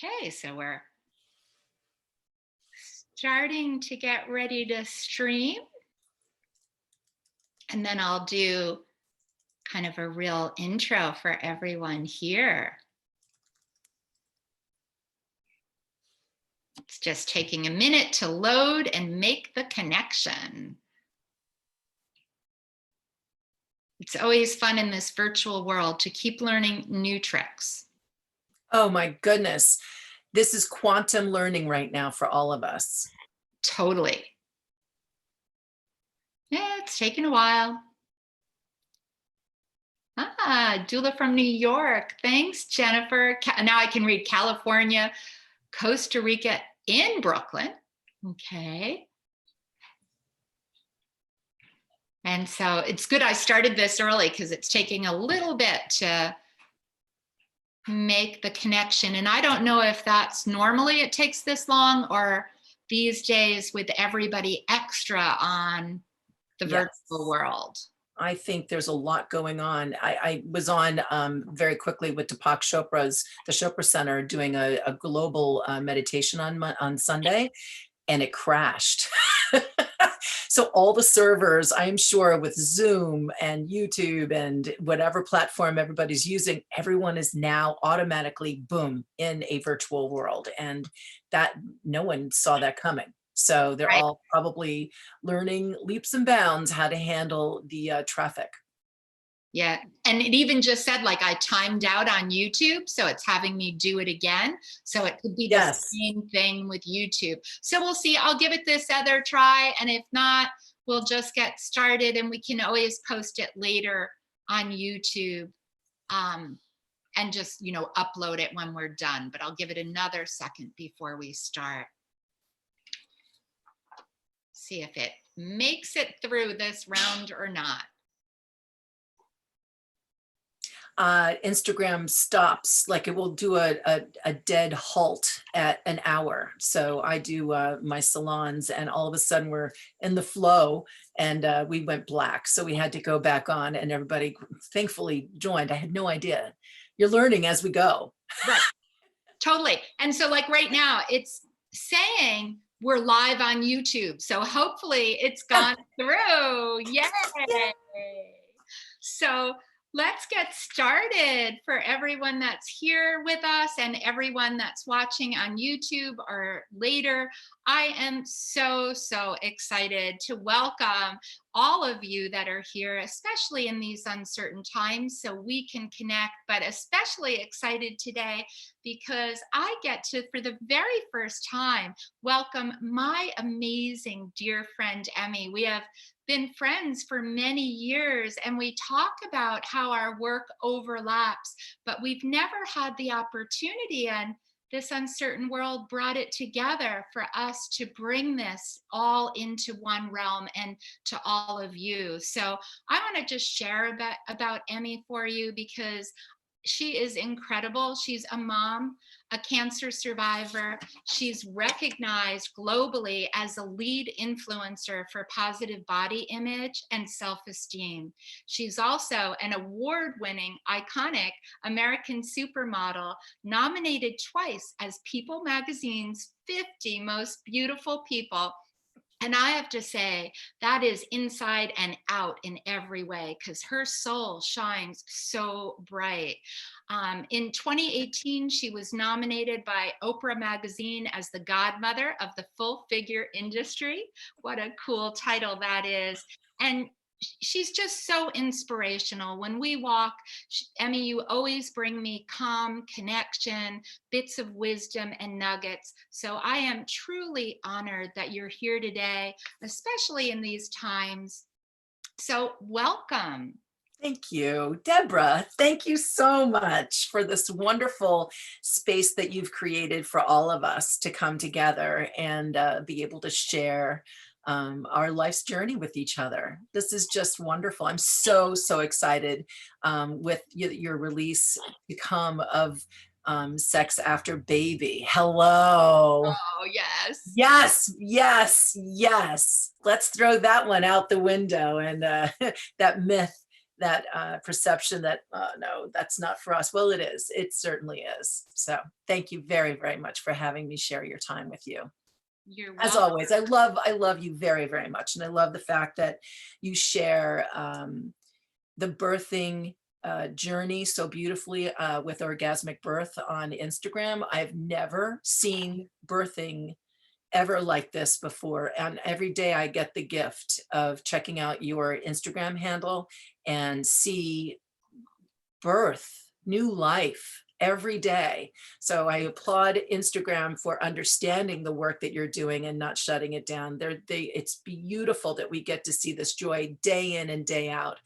Okay, so we're starting to get ready to stream. And then I'll do kind of a real intro for everyone here. It's just taking a minute to load and make the connection. It's always fun in this virtual world to keep learning new tricks. Oh my goodness. This is quantum learning right now for all of us. Totally. Yeah, it's taken a while. Dula from New York. Thanks, Jennifer. Now I can read California, Costa Rica, in Brooklyn. Okay. And so it's good I started this early because it's taking a little bit to make the connection. And I don't know if that's normally it takes this long or these days with everybody extra on the virtual world. I think there's a lot going on. I was on very quickly with Deepak Chopra's, the Chopra Center, doing a global meditation on Sunday, and it crashed. So all the servers, I'm sure with Zoom and YouTube and whatever platform everybody's using, everyone is now automatically, boom, in a virtual world. And that no one saw that coming. So they're all probably learning leaps and bounds how to handle the traffic. Yeah, and it even just said like I timed out on YouTube, so it's having me do it again. So it could be the same thing with YouTube. So we'll see. I'll give it this other try, and if not, we'll just get started, and we can always post it later on YouTube, and just upload it when we're done. But I'll give it another second before we start. See if it makes it through this round or not. Instagram stops, like it will do a dead halt at an hour. So I do my salons, and all of a sudden we're in the flow, and we went black. So we had to go back on, and everybody thankfully joined. I had no idea. You're learning as we go. Right. Totally. And so like right now it's saying we're live on YouTube. So hopefully it's gone through. Yay. So let's get started for everyone that's here with us and everyone that's watching on YouTube or later. I am so excited to welcome all of you that are here, especially in these uncertain times, so we can connect, but especially excited today because I get to, for the very first time, welcome my amazing dear friend, Emmy. We have been friends for many years, and we talk about how our work overlaps, but we've never had the opportunity, and this uncertain world brought it together for us to bring this all into one realm and to all of you. So I want to just share about Emmy for you because she is incredible. She's a mom, a cancer survivor. She's recognized globally as a lead influencer for positive body image and self-esteem. She's also an award-winning, iconic American supermodel, nominated twice as People Magazine's 50 Most Beautiful People. And I have to say, that is inside and out in every way because her soul shines so bright. In 2018, she was nominated by Oprah Magazine as the godmother of the full figure industry. What a cool title that is. And she's just so inspirational. When we walk, Emmy, you always bring me calm, connection, bits of wisdom and nuggets. So I am truly honored that you're here today, especially in these times. So welcome. Thank you, Debra. Thank you so much for this wonderful space that you've created for all of us to come together and be able to share our life's journey with each other. This is just wonderful. I'm so excited with your release to come of Sex After Baby. Hello. Oh, yes. Yes. Let's throw that one out the window and that myth that perception that, no, that's not for us. Well, it is. It certainly is. So thank you very, very much for having me share your time with you. You're As welcome. always, I love you very, very much. And I love the fact that you share the birthing journey so beautifully with orgasmic birth on Instagram. I've never seen birthing ever like this before. And every day I get the gift of checking out your Instagram handle and see birth, new life every day. So I applaud Instagram for understanding the work that you're doing and not shutting it down. It's beautiful that we get to see this joy day in and day out.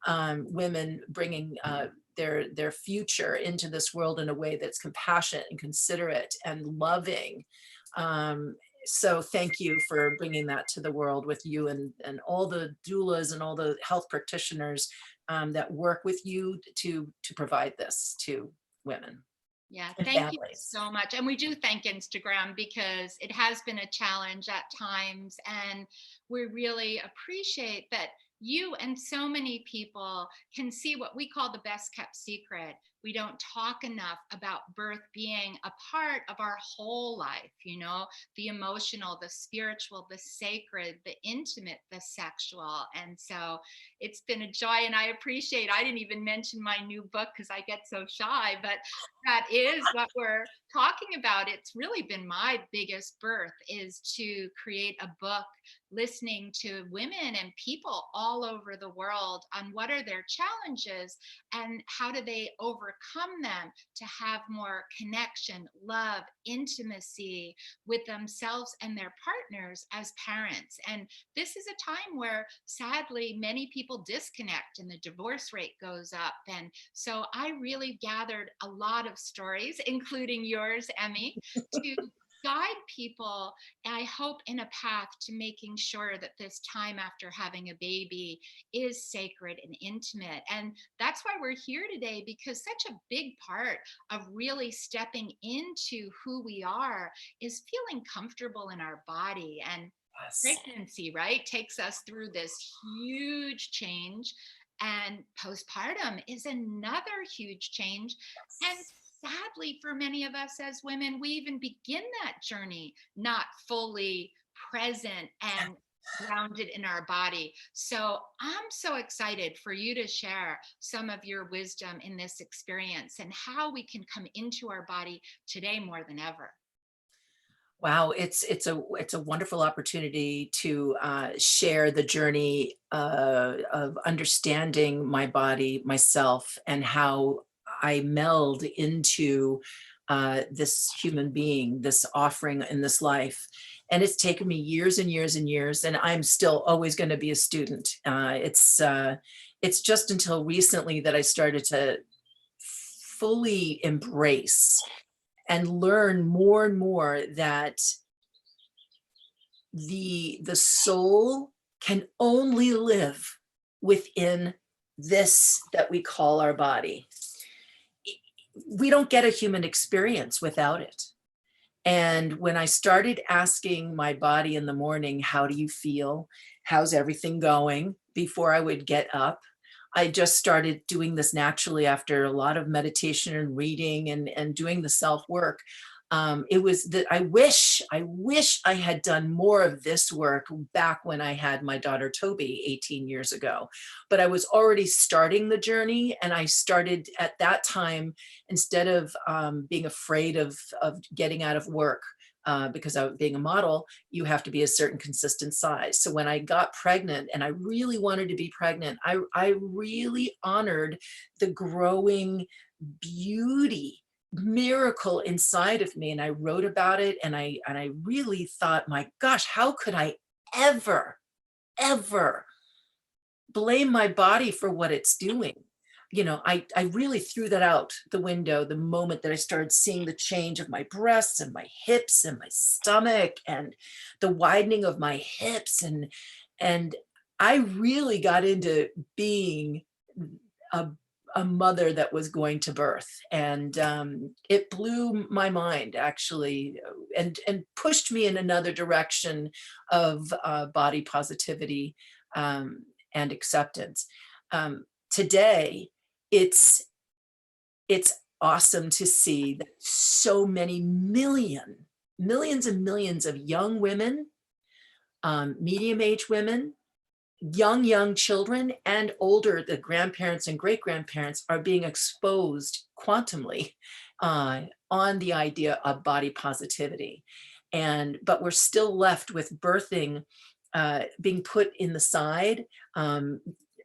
Women bringing their future into this world in a way that's compassionate and considerate and loving. So thank you for bringing that to the world with you and all the doulas and all the health practitioners that work with you to provide this to women Yeah, and thank you families. so much. And we do thank Instagram because it has been a challenge at times. And we really appreciate that you and so many people can see what we call the best kept secret. We don't talk enough about birth being a part of our whole life, the emotional, the spiritual, the sacred, the intimate, the sexual. And so it's been a joy. And I didn't even mention my new book because I get so shy, but that is what we're talking about. It's really been my biggest birth, is to create a book listening to women and people all over the world on what are their challenges and how do they overcome them to have more connection, love, intimacy with themselves and their partners as parents. And this is a time where sadly many people disconnect and the divorce rate goes up. And so I really gathered a lot of stories, including yours, Emmy, to guide people, I hope, in a path to making sure that this time after having a baby is sacred and intimate. And that's why we're here today, because such a big part of really stepping into who we are is feeling comfortable in our body. And Yes. pregnancy, right, takes us through this huge change. And postpartum is another huge change. And sadly, for many of us as women, we even begin that journey not fully present and grounded in our body. So I'm so excited for you to share some of your wisdom in this experience and how we can come into our body today more than ever. Wow, it's a wonderful opportunity to share the journey of understanding my body, myself, and how I meld into this human being, this offering in this life. And it's taken me years and years and years, and I'm still always going to be a student. It's just until recently that I started to fully embrace and learn more and more that the soul can only live within this that we call our body. We don't get a human experience without it. And when I started asking my body in the morning, how do you feel? How's everything going? Before I would get up, I just started doing this naturally after a lot of meditation and reading and doing the self work. It was that I wish I had done more of this work back when I had my daughter Toby 18 years ago. But I was already starting the journey, and I started at that time, instead of being afraid of getting out of work. Because of being a model, you have to be a certain consistent size. So when I got pregnant and I really wanted to be pregnant, I really honored the growing beauty miracle inside of me. And I wrote about it, and I really thought, my gosh, how could I ever, ever blame my body for what it's doing? I really threw that out the window the moment that I started seeing the change of my breasts and my hips and my stomach and the widening of my hips. And I really got into being a, a mother that was going to birth. And it blew my mind, actually, and pushed me in another direction of body positivity and acceptance. today, it's awesome to see that so many millions and millions of young women, medium-aged women, young children, and older, the grandparents and great-grandparents are being exposed quantumly on the idea of body positivity. But we're still left with birthing being put in the side,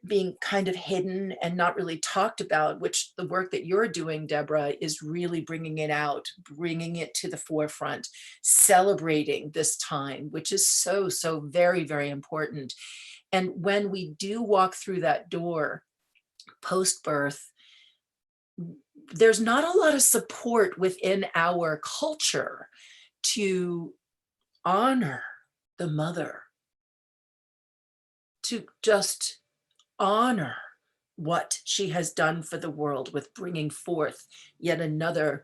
being kind of hidden and not really talked about, which the work that you're doing, Debra, is really bringing it out, bringing it to the forefront, celebrating this time, which is so very, very important. And when we do walk through that door post-birth, there's not a lot of support within our culture to honor the mother, to just honor what she has done for the world with bringing forth yet another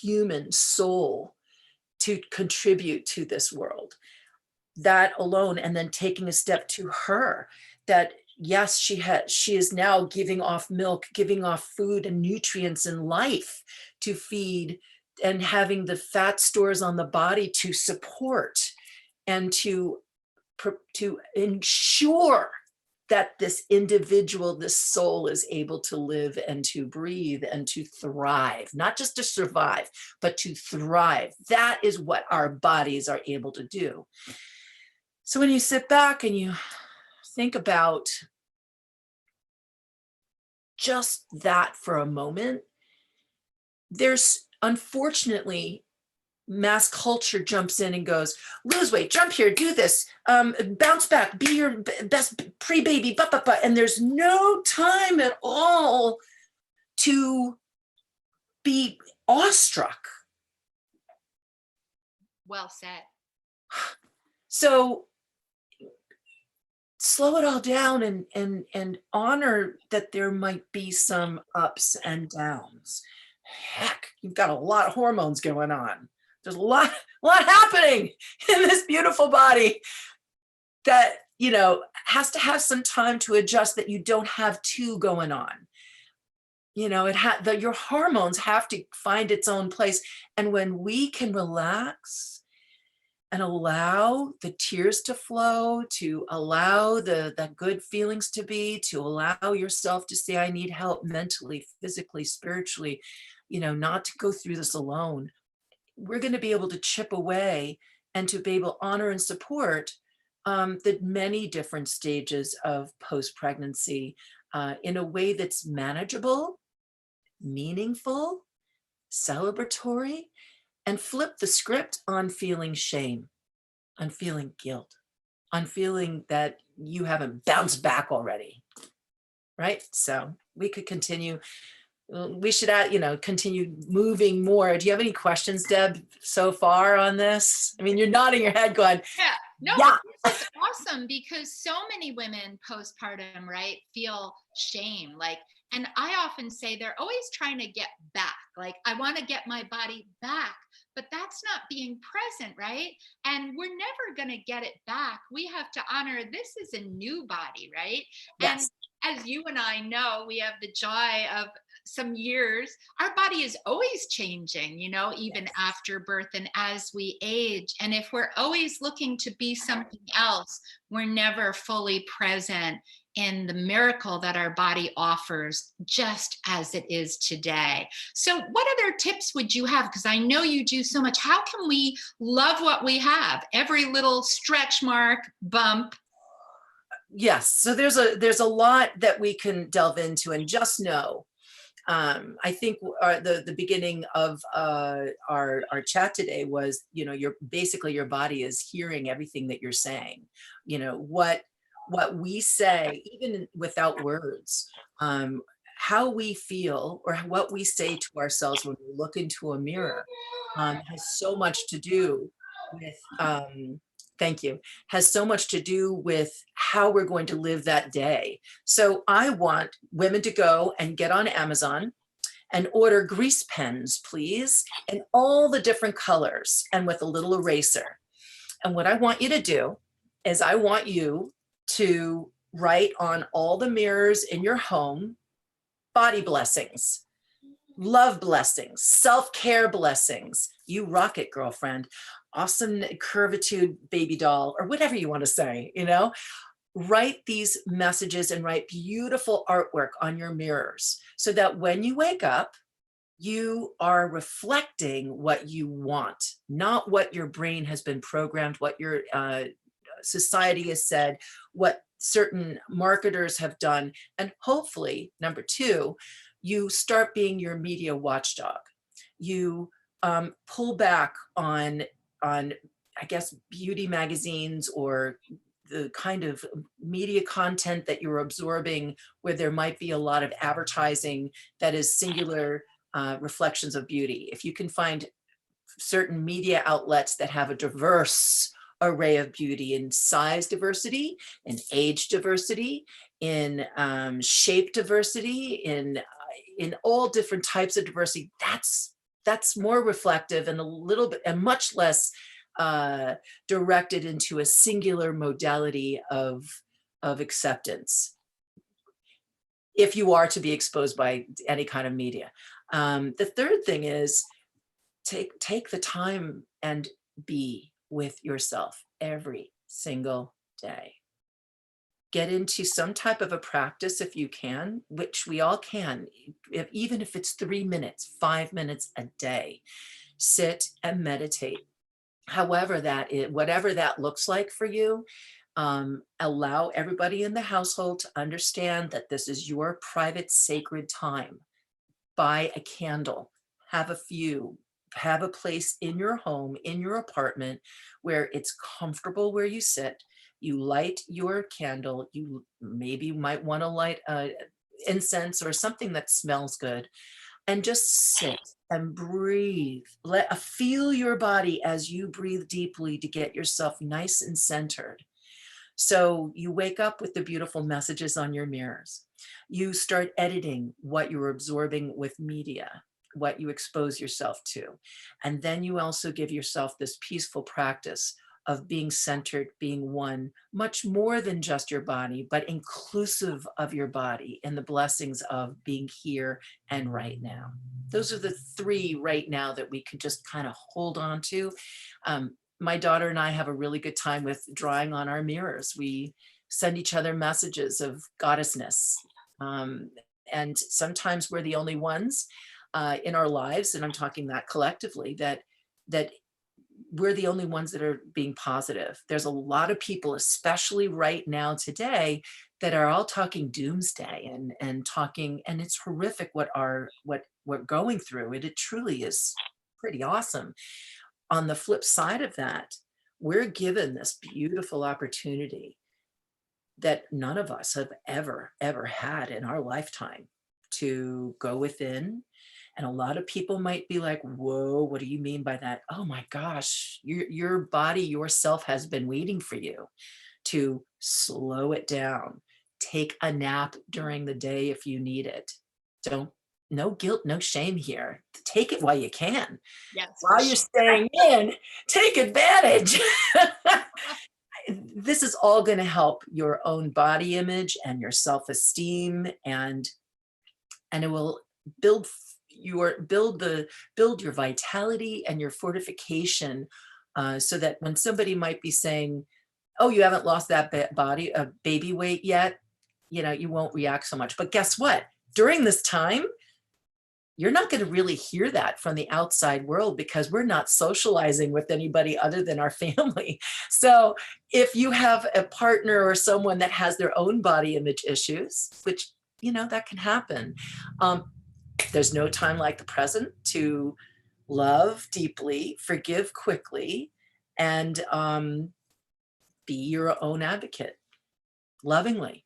human soul to contribute to this world. That alone, and then taking a step to her, that yes, she is now giving off milk, giving off food and nutrients and life to feed, and having the fat stores on the body to support and to ensure that this individual, this soul, is able to live and to breathe and to thrive, not just to survive, but to thrive. That is what our bodies are able to do. So when you sit back and you think about just that for a moment, there's unfortunately mass culture jumps in and goes, lose weight, jump here, do this, bounce back, be your best pre-baby, and there's no time at all to be awestruck. Well said. So slow it all down and honor that there might be some ups and downs. Heck, you've got a lot of hormones going on. There's a lot happening in this beautiful body that, you know, has to have some time to adjust, that you don't have two going on. You know, your hormones have to find its own place. And when we can relax and allow the tears to flow, to allow the good feelings to be, to allow yourself to say, I need help mentally, physically, spiritually, you know, not to go through this alone, we're going to be able to chip away and to be able to honor and support the many different stages of post-pregnancy in a way that's manageable, meaningful, celebratory, and flip the script on feeling shame, on feeling guilt, on feeling that you haven't bounced back already, right? So we could continue. We should, continue moving more. Do you have any questions, Deb, so far on this? I mean, you're nodding your head going, yeah. No, yeah. It's awesome, because so many women postpartum, right, feel shame. And I often say they're always trying to get back. I want to get my body back, but that's not being present, right? And we're never going to get it back. We have to honor this is a new body, right? Yes. And as you and I know, we have the joy of some years, our body is always changing, even after birth and as we age. And if we're always looking to be something else, we're never fully present in the miracle that our body offers just as it is today. So what other tips would you have? Because I know you do so much. How can we love what we have? Every little stretch mark, bump. Yes. So there's a lot that we can delve into, and just know, I think the beginning of our chat today was, your body is hearing everything that you're saying. What we say, even without words, how we feel or what we say to ourselves when we look into a mirror has so much to do with, thank you, has so much to do with how we're going to live that day. So I want women to go and get on Amazon and order grease pens, please, in all the different colors and with a little eraser. And what I want you to do is I want you to write on all the mirrors in your home, body blessings, love blessings, self-care blessings. You rock it, girlfriend. Awesome curvitude baby doll, or whatever you want to say, you know? Write these messages and write beautiful artwork on your mirrors so that when you wake up, you are reflecting what you want, not what your brain has been programmed, what your society has said, what certain marketers have done. And hopefully, number two, you start being your media watchdog. You pull back on, I guess, beauty magazines or the kind of media content that you're absorbing where there might be a lot of advertising that is singular reflections of beauty. If you can find certain media outlets that have a diverse array of beauty in size diversity, in age diversity, in shape diversity, in all different types of diversity, that's more reflective and a little bit and much less directed into a singular modality of acceptance if you are to be exposed by any kind of media. The third thing is take the time and be with yourself every single day. Get into some type of a practice if you can, which we all can, even if it's 3 minutes, 5 minutes a day. Sit and meditate. However that is, whatever that looks like for you, allow everybody in the household to understand that this is your private sacred time. Buy a candle, have a few, have a place in your home, in your apartment where it's comfortable where you sit. You light your candle. You maybe might want to light incense or something that smells good, and just sit and breathe. Feel your body as you breathe deeply to get yourself nice and centered. So you wake up with the beautiful messages on your mirrors. You start editing what you're absorbing with media, what you expose yourself to. And then you also give yourself this peaceful practice of being centered, being one, much more than just your body, but inclusive of your body and the blessings of being here and right now. Those are the three right now that we can just kind of hold on to. My daughter and I have a really good time with drawing on our mirrors. We send each other messages of goddessness. And sometimes we're the only ones in our lives, and I'm talking that collectively, that we're the only ones that are being positive. There's a lot of people, especially right now today, that are all talking doomsday and talking, and it's horrific what we're going through. It truly is pretty awesome. On the flip side of that, we're given this beautiful opportunity that none of us have ever had in our lifetime to go within. And a lot of people might be like, whoa, what do you mean by that? Oh my gosh, your body, yourself has been waiting for you to slow it down. Take a nap during the day if you need it. No guilt, no shame here. Take it while you can. Yes, While you're staying in, take advantage. This is all going to help your own body image and your self-esteem, and it will build your vitality and your fortification, so that when somebody might be saying, oh, you haven't lost that baby weight yet, you won't react so much. But guess what? During this time, you're not going to really hear that from the outside world because we're not socializing with anybody other than our family. So if you have a partner or someone that has their own body image issues, which, that can happen, there's no time like the present to love deeply, forgive quickly, and be your own advocate lovingly,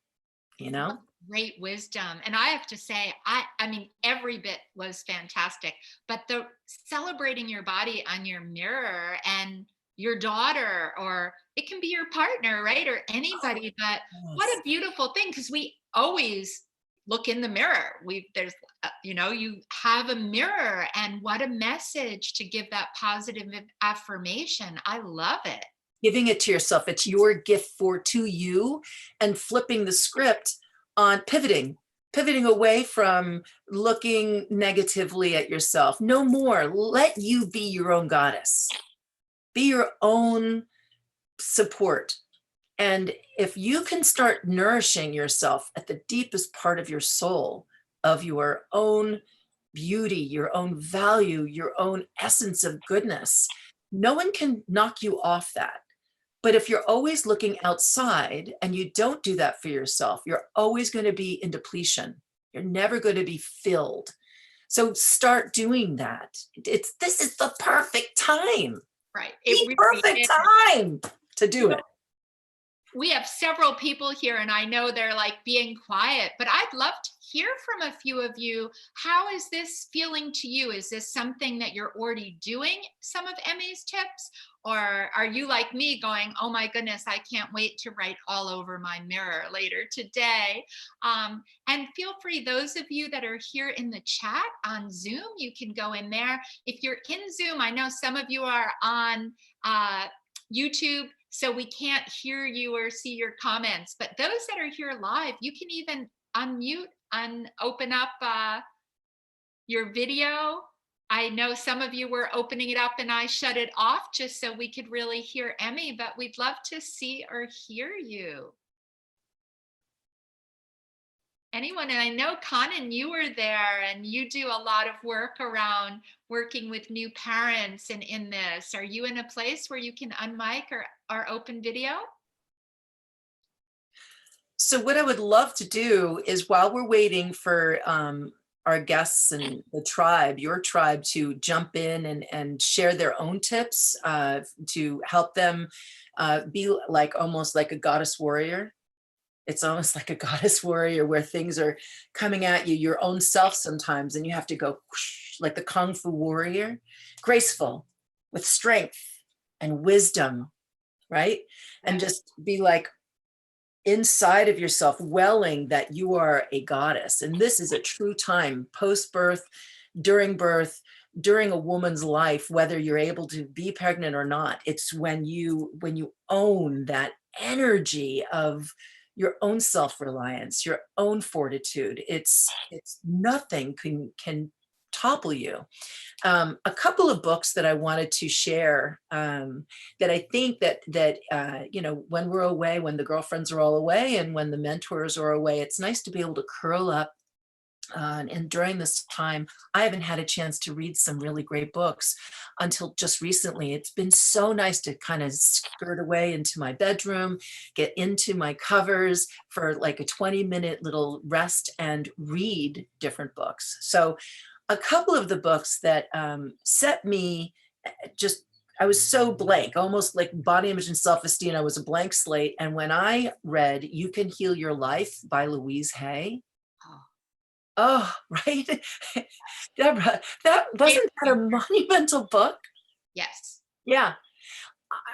Great wisdom. And I have to say, I mean, every bit was fantastic, but the celebrating your body on your mirror and your daughter, or it can be your partner, right? Or anybody, but what a beautiful thing. Cause we always look in the mirror. You have a mirror, and what a message to give that positive affirmation. I love it. giving it to yourself. It's your gift to you, and flipping the script on pivoting away from looking negatively at yourself. No more. Let you be your own goddess. Be your own support. And if you can start nourishing yourself at the deepest part of your soul, of your own beauty, your own value, your own essence of goodness, no one can knock you off that. But if you're always looking outside and you don't do that for yourself, you're always going to be in depletion. You're never going to be filled. So start doing that. This is the perfect time. Right. The perfect time to do it. We have several people here, and I know they're like being quiet, but I'd love to hear from a few of you. How is this feeling to you? Is this something that you're already doing, some of Emmy's tips? Or are you like me going, oh my goodness, I can't wait to write all over my mirror later today? And feel free, those of you that are here in the chat on Zoom, you can go in there. If you're in Zoom, I know some of you are on YouTube, so we can't hear you or see your comments, but those that are here live, you can even unmute and open up your video. I know some of you were opening it up and I shut it off just so we could really hear Emmy, but we'd love to see or hear you. Anyone? And I know, Conan, you were there and you do a lot of work around working with new parents and in this. Are you in a place where you can unmic or open video? So what I would love to do is, while we're waiting for our guests and the tribe, your tribe, to jump in and share their own tips to help them be like almost like a goddess warrior. It's almost like a goddess warrior where things are coming at you, your own self sometimes, and you have to go whoosh, like the Kung Fu warrior, graceful, with strength and wisdom, right? And just be like inside of yourself, welling that you are a goddess. And this is a true time, post-birth, during a woman's life, whether you're able to be pregnant or not. It's when you own that energy of your own self-reliance, your own fortitude. It's nothing can topple you. A couple of books that I wanted to share that I think that you know, when we're away, when the girlfriends are all away and when the mentors are away, it's nice to be able to curl up. And during this time, I haven't had a chance to read some really great books until just recently. It's been so nice to kind of skirt away into my bedroom, get into my covers for like a 20-minute little rest and read different books. So a couple of the books that set me just, I was so blank, almost like body image and self-esteem. I was a blank slate. And when I read You Can Heal Your Life by Louise Hay, oh, right. Debra, wasn't that a monumental book? Yes. Yeah.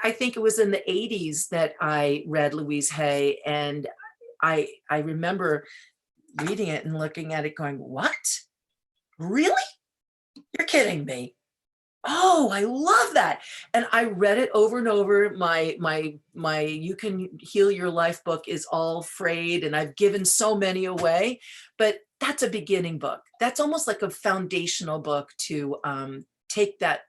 I think it was in the 80s that I read Louise Hay, and I remember reading it and looking at it going, what? Really? You're kidding me. Oh, I love that. And I read it over and over. My You Can Heal Your Life book is all frayed, and I've given so many away, but that's a beginning book. That's almost like a foundational book to take that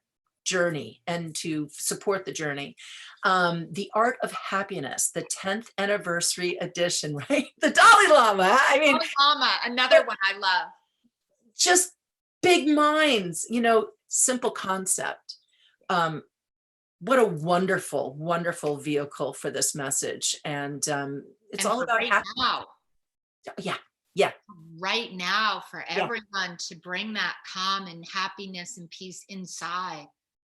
journey and to support the journey. The Art of Happiness, the 10th anniversary edition, right? The Dalai Lama. I mean, Dalai Lama, another one I love. Just big minds, you know, simple concept. What a wonderful, wonderful vehicle for this message. And it's all about right now. Yeah. Right now, for everyone to bring that calm and happiness and peace inside.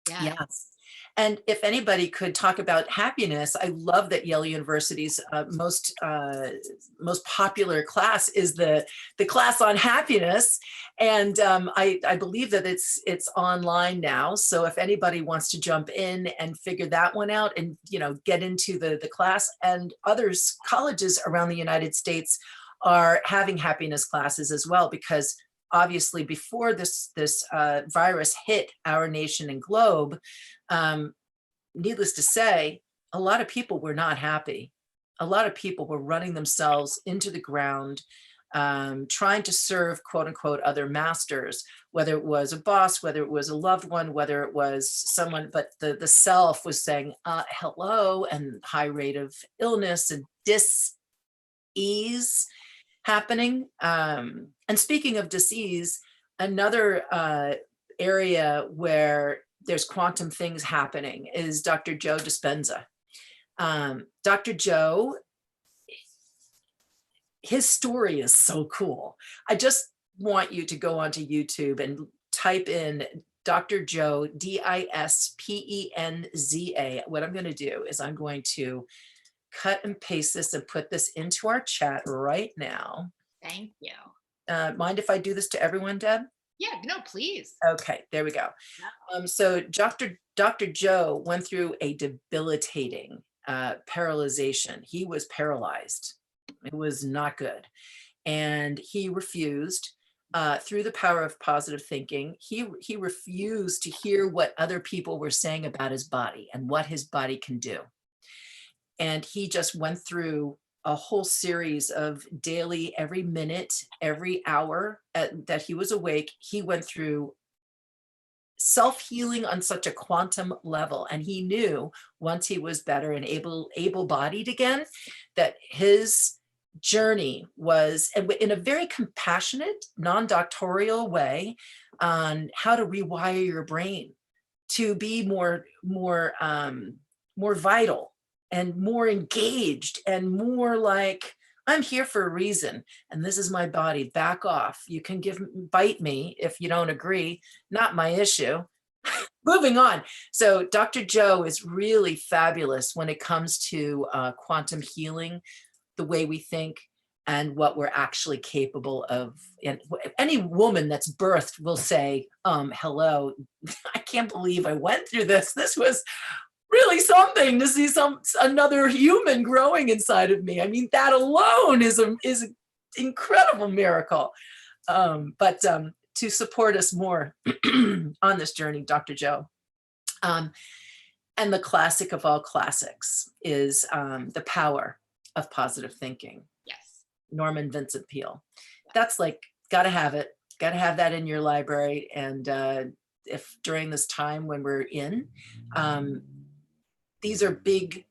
Yes. And if anybody could talk about happiness, I love that Yale University's most popular class is the class on happiness, and I believe that it's online now. So if anybody wants to jump in and figure that one out, and get into the class, and others, colleges around the United States are having happiness classes as well, because obviously before this virus hit our nation and globe, needless to say, a lot of people were not happy. A lot of people were running themselves into the ground, trying to serve quote unquote other masters, whether it was a boss, whether it was a loved one, whether it was someone, but the self was saying, hello, and high rate of illness and dis-ease happening. And speaking of dis-ease, another area where there's quantum things happening is Dr. Joe Dispenza. Dr. Joe, his story is so cool. I just want you to go onto YouTube and type in Dr. Joe, Dispenza. What I'm going to do is I'm going to cut and paste this and put this into our chat right now. Thank you. Mind if I do this to everyone, Deb? Yeah, no, please. Okay, there we go. So Dr. Joe went through a debilitating paralyzation. He was paralyzed. It was not good. And he refused, through the power of positive thinking, he refused to hear what other people were saying about his body and what his body can do. And he just went through a whole series of daily, every minute, every hour that he was awake, he went through self-healing on such a quantum level. And he knew once he was better and able-bodied again, that his journey was, in a very compassionate, non-doctorial way, on how to rewire your brain to be more vital and more engaged and more like, I'm here for a reason, and this is my body, back off. You can bite me if you don't agree, not my issue. Moving on. So Dr. Joe is really fabulous when it comes to quantum healing, the way we think and what we're actually capable of. And any woman that's birthed will say, hello, I can't believe I went through this. This was really something to see another human growing inside of me. I mean, that alone is an incredible miracle. But to support us more on this journey, Dr. Joe. And the classic of all classics is The Power of Positive Thinking. Yes. Norman Vincent Peale. That's like, gotta have it. Gotta have that in your library. And if during this time when we're in, these are big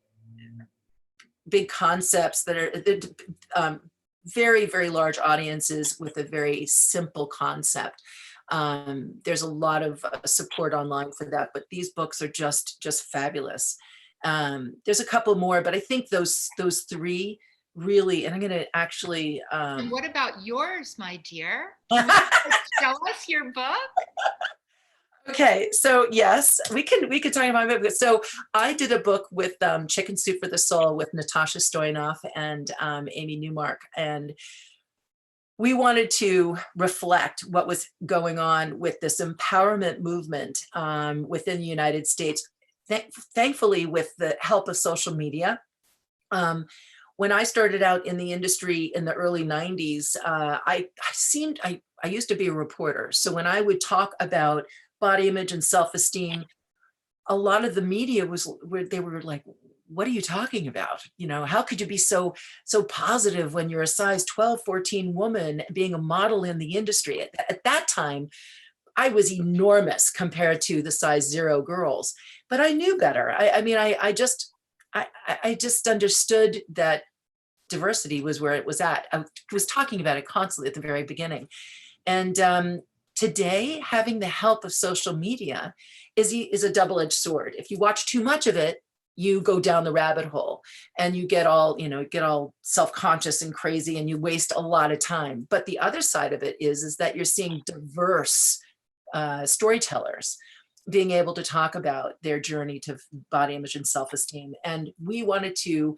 concepts that are very, very large audiences with a very simple concept. There's a lot of support online for that, but these books are just fabulous. There's a couple more, but I think those three really, and I'm going to actually. And what about yours, my dear? Can you tell us your book? Okay, so yes, we can talk about it. So I did a book with Chicken Soup for the Soul with Natasha Stoyanov and Amy Newmark, and we wanted to reflect what was going on with this empowerment movement within the United States. Thankfully, with the help of social media. When I started out in the industry in the early 90s, I used to be a reporter. So when I would talk about body image and self-esteem, a lot of the media they were like, what are you talking about? You know, how could you be so positive when you're a size 12, 14 woman being a model in the industry? At that time, I was enormous compared to the size 0 girls, but I knew better. I just understood that diversity was where it was at. I was talking about it constantly at the very beginning. And today, having the help of social media is a double-edged sword. If you watch too much of it, you go down the rabbit hole and you get all self-conscious and crazy and you waste a lot of time. But the other side of it is that you're seeing diverse storytellers being able to talk about their journey to body image and self-esteem. And we wanted to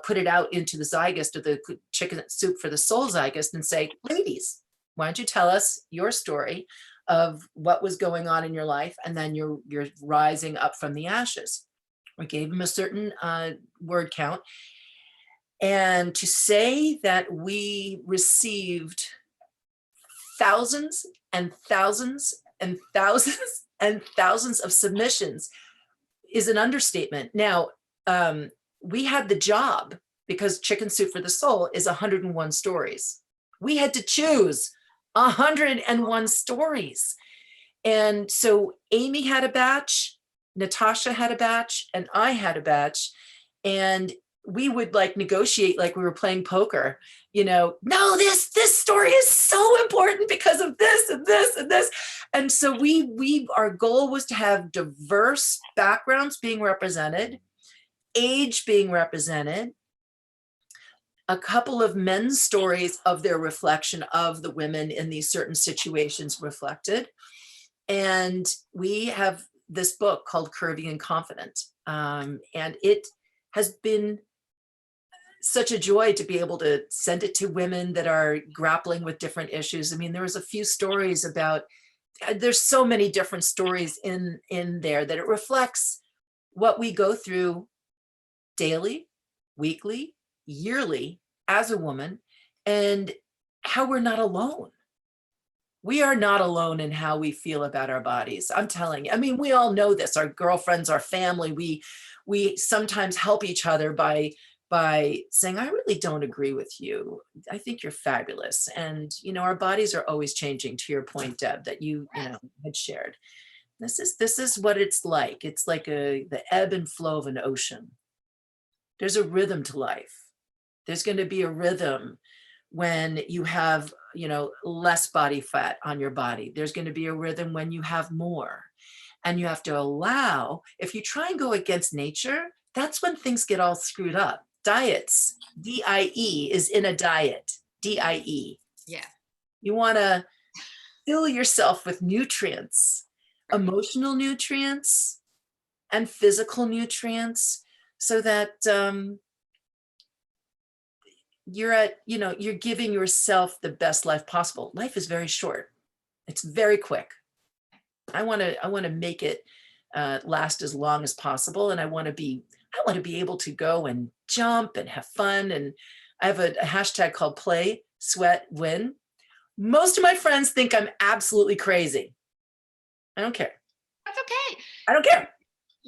put it out into the zeitgeist of the Chicken Soup for the Soul zeitgeist and say, ladies, why don't you tell us your story of what was going on in your life, and then you're rising up from the ashes. We gave them a certain word count. And to say that we received thousands and thousands and thousands and thousands of submissions is an understatement. Now, we had the job because Chicken Soup for the Soul is 101 stories. We had to choose 101 stories. And so Amy had a batch, Natasha had a batch, and I had a batch. And we would like negotiate like we were playing poker, no, this story is so important because of this and this and this. And so our goal was to have diverse backgrounds being represented, age being represented, a couple of men's stories of their reflection of the women in these certain situations reflected. And we have this book called Curvy and Confident. And it has been such a joy to be able to send it to women that are grappling with different issues. I mean, there was a few stories about, there's so many different stories in there that it reflects what we go through daily, weekly, yearly as a woman, and how we're not alone. We are not alone in how we feel about our bodies. I'm telling you, I mean, we all know this, our girlfriends, our family, we sometimes help each other by saying, I really don't agree with you. I think you're fabulous. And, our bodies are always changing, to your point, Deb, that you had shared. This is what it's like. It's like the ebb and flow of an ocean. There's a rhythm to life. There's going to be a rhythm when you have, less body fat on your body. There's going to be a rhythm when you have more. And you have to allow, if you try and go against nature, that's when things get all screwed up. Diets, DIE is in a diet, DIE. Yeah. You want to fill yourself with nutrients, emotional nutrients and physical nutrients, so that you're giving yourself the best life possible. Life is very short. It's very quick. I want to make it last as long as possible. And I want to be able to go and jump and have fun. And I have a hashtag called Play, Sweat, Win. Most of my friends think I'm absolutely crazy. I don't care. That's okay. I don't care.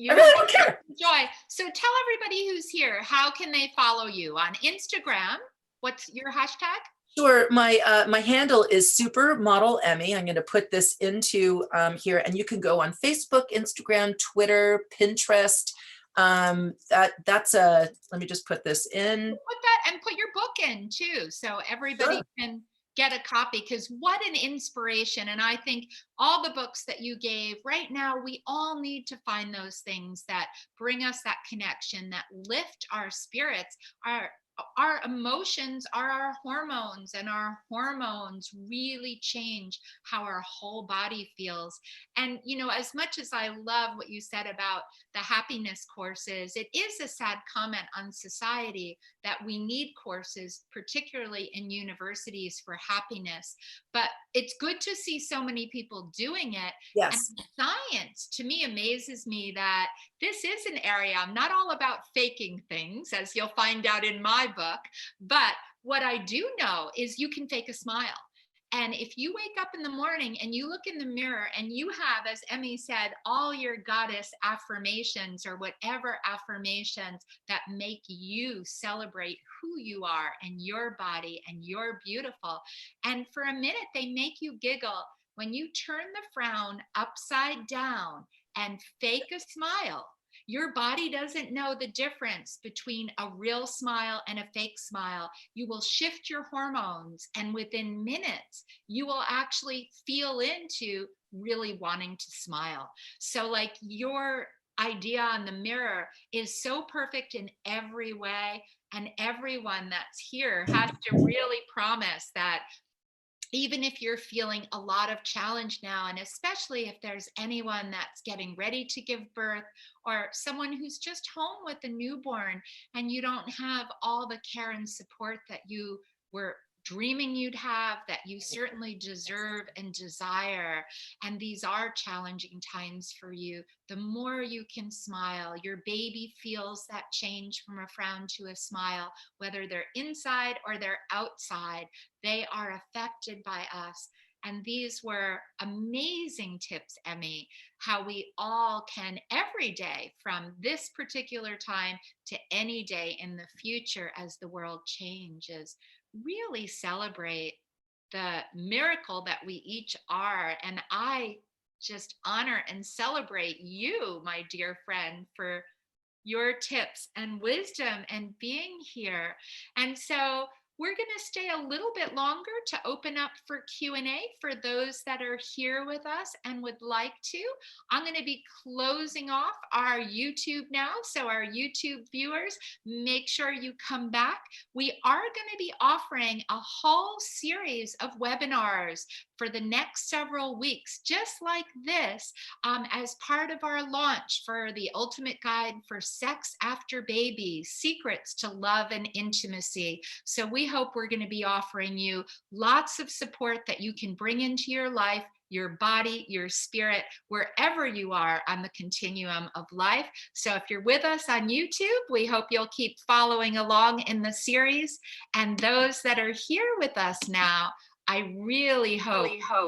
I really don't care. Joy. So tell everybody who's here, how can they follow you on Instagram? What's your hashtag? Sure. My handle is Supermodel EMME. I'm going to put this into here, and you can go on Facebook, Instagram, Twitter, Pinterest. That's let me just put this in. Put that and put your book in too, so everybody can get a copy, because what an inspiration. And I think all the books that you gave right now, we all need to find those things that bring us that connection, that lift our spirits. Our emotions are our hormones, and our hormones really change how our whole body feels. And as much as I love what you said about the happiness courses, it is a sad comment on society that we need courses, particularly in universities, for happiness. But it's good to see so many people doing it. Yes. And science, to me, amazes me that this is an area. I'm not all about faking things, as you'll find out in my book. But what I do know is you can fake a smile. And if you wake up in the morning and you look in the mirror and you have, as Emmy said, all your goddess affirmations, or whatever affirmations that make you celebrate who you are and your body and you're beautiful. And for a minute, they make you giggle. When you turn the frown upside down and fake a smile, your body doesn't know the difference between a real smile and a fake smile. You will shift your hormones, and within minutes, you will actually feel into really wanting to smile. So, like, your idea on the mirror is so perfect in every way. And everyone that's here has to really promise that even if you're feeling a lot of challenge now, and especially if there's anyone that's getting ready to give birth, or someone who's just home with a newborn and you don't have all the care and support that you were dreaming you'd have, that you certainly deserve and desire, and these are challenging times for you, the more you can smile, your baby feels that change from a frown to a smile, whether they're inside or they're outside, they are affected by us. And these were amazing tips, Emmy, how we all can every day from this particular time to any day in the future as the world changes, really celebrate the miracle that we each are. And I just honor and celebrate you, my dear friend, for your tips and wisdom and being here. And so we're going to stay a little bit longer to open up for Q&A for those that are here with us and would like to. I'm going to be closing off our YouTube now. So our YouTube viewers, make sure you come back. We are going to be offering a whole series of webinars for the next several weeks, just like this, as part of our launch for the ultimate guide for sex after baby, secrets to love and intimacy. So we hope we're going to be offering you lots of support that you can bring into your life, your body, your spirit, wherever you are on the continuum of life. So if you're with us on YouTube, we hope you'll keep following along in the series. And those that are here with us now, I really hope